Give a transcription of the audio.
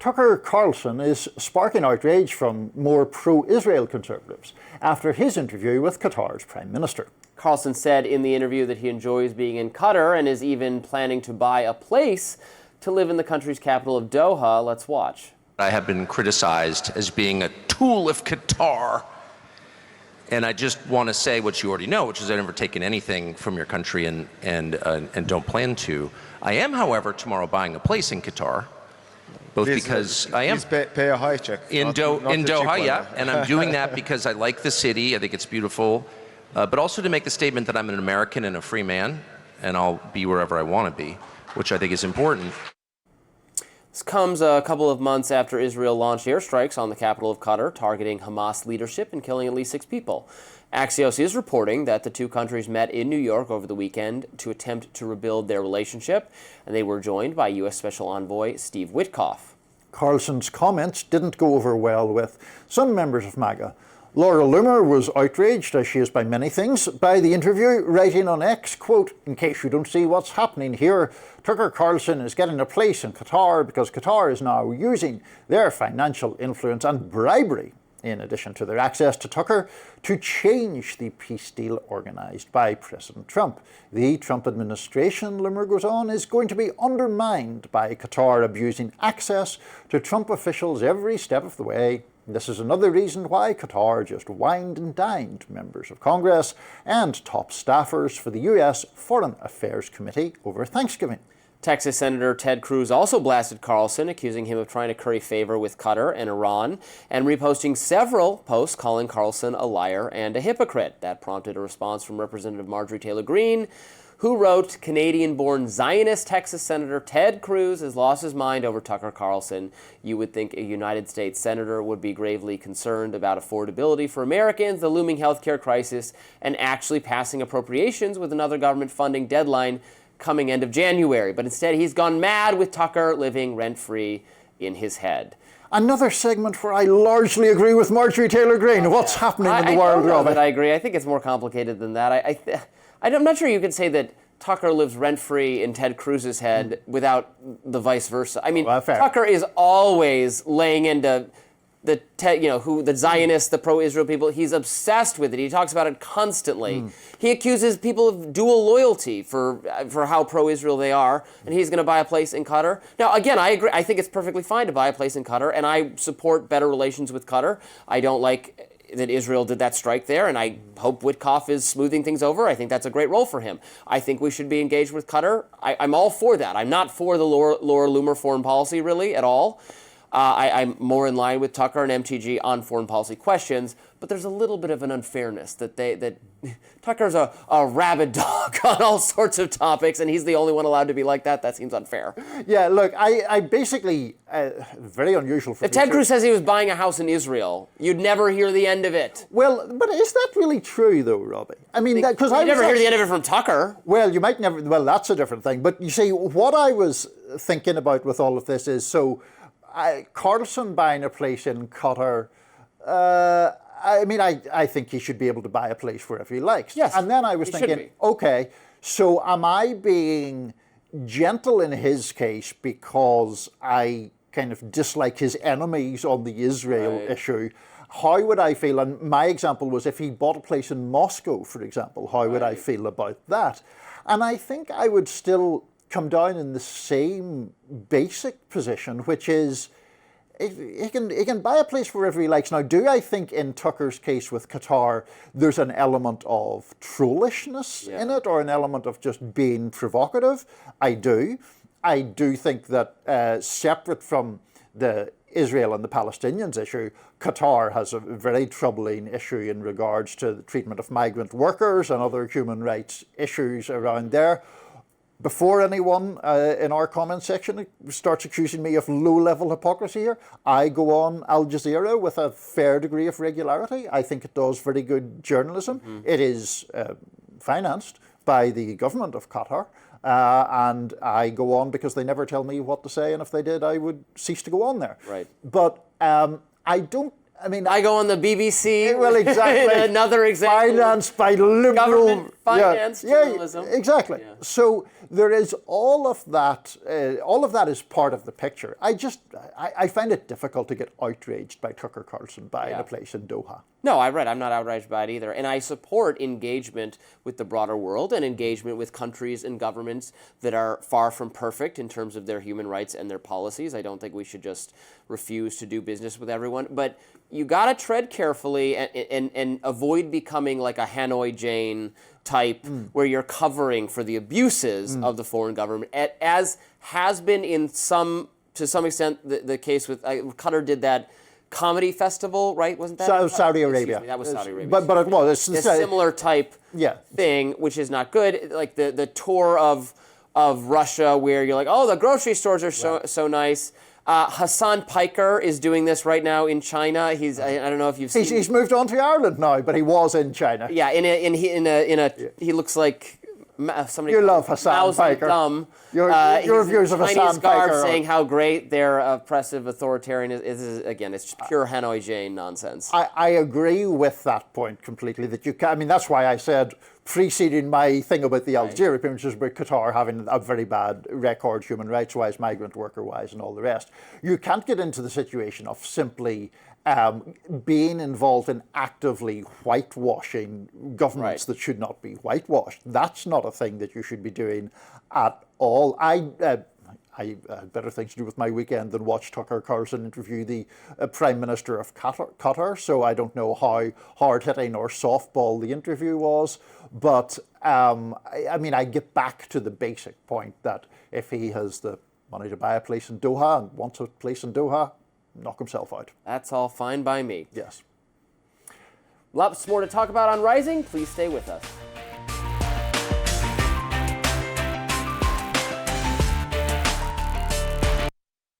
Tucker Carlson is sparking outrage from more pro-Israel conservatives after his interview with Qatar's Prime Minister. Carlson said in the interview that he enjoys being in Qatar and is even planning to buy a place to live in the country's capital of Doha. Let's watch. I have been criticized as being a tool of Qatar. And I just want to say what you already know, which is I've never taken anything from your country and don't plan to. I am, however, tomorrow buying a place in Qatar, both because I am pay a high check in Doha, yeah, and I'm doing that because I like the city. I think it's beautiful, but also to make the statement that I'm an American and a free man, and I'll be wherever I want to be, which I think is important. This comes a couple of months after Israel launched airstrikes on the capital of Qatar, targeting Hamas leadership and killing at least 6 people. Axios is reporting that the two countries met in New York over the weekend to attempt to rebuild their relationship, and they were joined by U.S. Special Envoy Steve Witkoff. Carlson's comments didn't go over well with some members of MAGA. Laura Loomer was outraged, as she is by many things, by the interview, writing on X, quote, "In case you don't see what's happening here, Tucker Carlson is getting a place in Qatar because Qatar is now using their financial influence and bribery, in addition to their access to Tucker, to change the peace deal organised by President Trump. The Trump administration," Loomer goes on, "is going to be undermined by Qatar abusing access to Trump officials every step of the way. This is another reason why Qatar just wined and dined members of Congress and top staffers for the U.S. Foreign Affairs Committee over Thanksgiving." Texas Senator Ted Cruz also blasted Carlson, accusing him of trying to curry favor with Qatar and Iran, and reposting several posts calling Carlson a liar and a hypocrite. That prompted a response from Representative Marjorie Taylor Greene, who wrote, "Canadian-born Zionist Texas Senator Ted Cruz has lost his mind over Tucker Carlson. You would think a United States senator would be gravely concerned about affordability for Americans, the looming healthcare crisis, and actually passing appropriations with another government funding deadline coming end of January. But instead, he's gone mad with Tucker living rent-free in his head." Another segment where I largely agree with Marjorie Taylor Greene. What's happening in the world, Robby? I agree. I think it's more complicated than that. I'm not sure you could say that Tucker lives rent-free in Ted Cruz's head without the vice versa. I mean, Tucker is always laying into the Zionists, the pro-Israel people. He's obsessed with it. He talks about it constantly. He accuses people of dual loyalty for how pro-Israel they are, and he's going to buy a place in Qatar. Now, again, I agree. I think it's perfectly fine to buy a place in Qatar, and I support better relations with Qatar. I don't like that Israel did that strike there, and I hope Witkoff is smoothing things over. I think that's a great role for him. I think we should be engaged with Qatar. I'm all for that. I'm not for the Laura Loomer foreign policy, really, at all. I'm more in line with Tucker and MTG on foreign policy questions, but there's a little bit of an unfairness that Tucker's a rabid dog on all sorts of topics, and he's the only one allowed to be like that. That seems unfair. Yeah, look, I basically, very unusual for If Ted Cruz says he was buying a house in Israel, you'd never hear the end of it. Well, but is that really true, though, Robby? I mean, because I never hear the end of it from Tucker. Well, you might never. Well, that's a different thing. But you see, what I was thinking about with all of this is Carlson buying a place in Qatar. I think he should be able to buy a place wherever he likes. Yes, and then I was thinking, okay, so am I being gentle in his case because I kind of dislike his enemies on the Israel issue? How would I feel? And my example was if he bought a place in Moscow, for example, how would I feel about that? And I think I would still come down in the same basic position, which is he can buy a place wherever he likes. Now, do I think in Tucker's case with Qatar, there's an element of trollishness in it, or an element of just being provocative? I do. I do think that separate from the Israel and the Palestinians issue, Qatar has a very troubling issue in regards to the treatment of migrant workers and other human rights issues around there. Before anyone in our comment section starts accusing me of low-level hypocrisy here, I go on Al Jazeera with a fair degree of regularity. I think it does very good journalism. It is financed by the government of Qatar, and I go on because they never tell me what to say, and if they did, I would cease to go on there. Right. But I don't. I mean, I go on the BBC. Well, exactly. Another example. Financed by liberal finance journalism. Exactly. Yeah. So there is all of that. All of that is part of the picture. I find it difficult to get outraged by Tucker Carlson buying a place in Doha. No, I'm not outraged by it either. And I support engagement with the broader world and engagement with countries and governments that are far from perfect in terms of their human rights and their policies. I don't think we should just refuse to do business with everyone. But you got to tread carefully and avoid becoming like a Hanoi Jane type where you're covering for the abuses of the foreign government, as has been to some extent the case with Qatar did that comedy festival, right? Wasn't that Saudi Arabia? That was Saudi Arabia. But it was a similar type thing, which is not good. Like the tour of Russia, where you're like, oh, the grocery stores are so nice. Hassan Piker is doing this right now in China. I don't know if you've seen. He's moved on to Ireland now, but he was in China. Yeah, he looks like somebody. You love Hassan Piker. Your views of Hassan Piker saying how great their oppressive authoritarian is. Again, it's pure Hanoi Jane nonsense. I agree with that point completely. That you can. I mean, that's why I said preceding my thing about the Algeria, which is about Qatar having a very bad record human rights-wise, migrant worker-wise, and all the rest. You can't get into the situation of simply being involved in actively whitewashing governments that should not be whitewashed. That's not a thing that you should be doing at all. I had better things to do with my weekend than watch Tucker Carlson interview the Prime Minister of Qatar, so I don't know how hard-hitting or softball the interview was, but I get back to the basic point that if he has the money to buy a place in Doha and wants a place in Doha, knock himself out. That's all fine by me. Yes. Lots more to talk about on Rising. Please stay with us.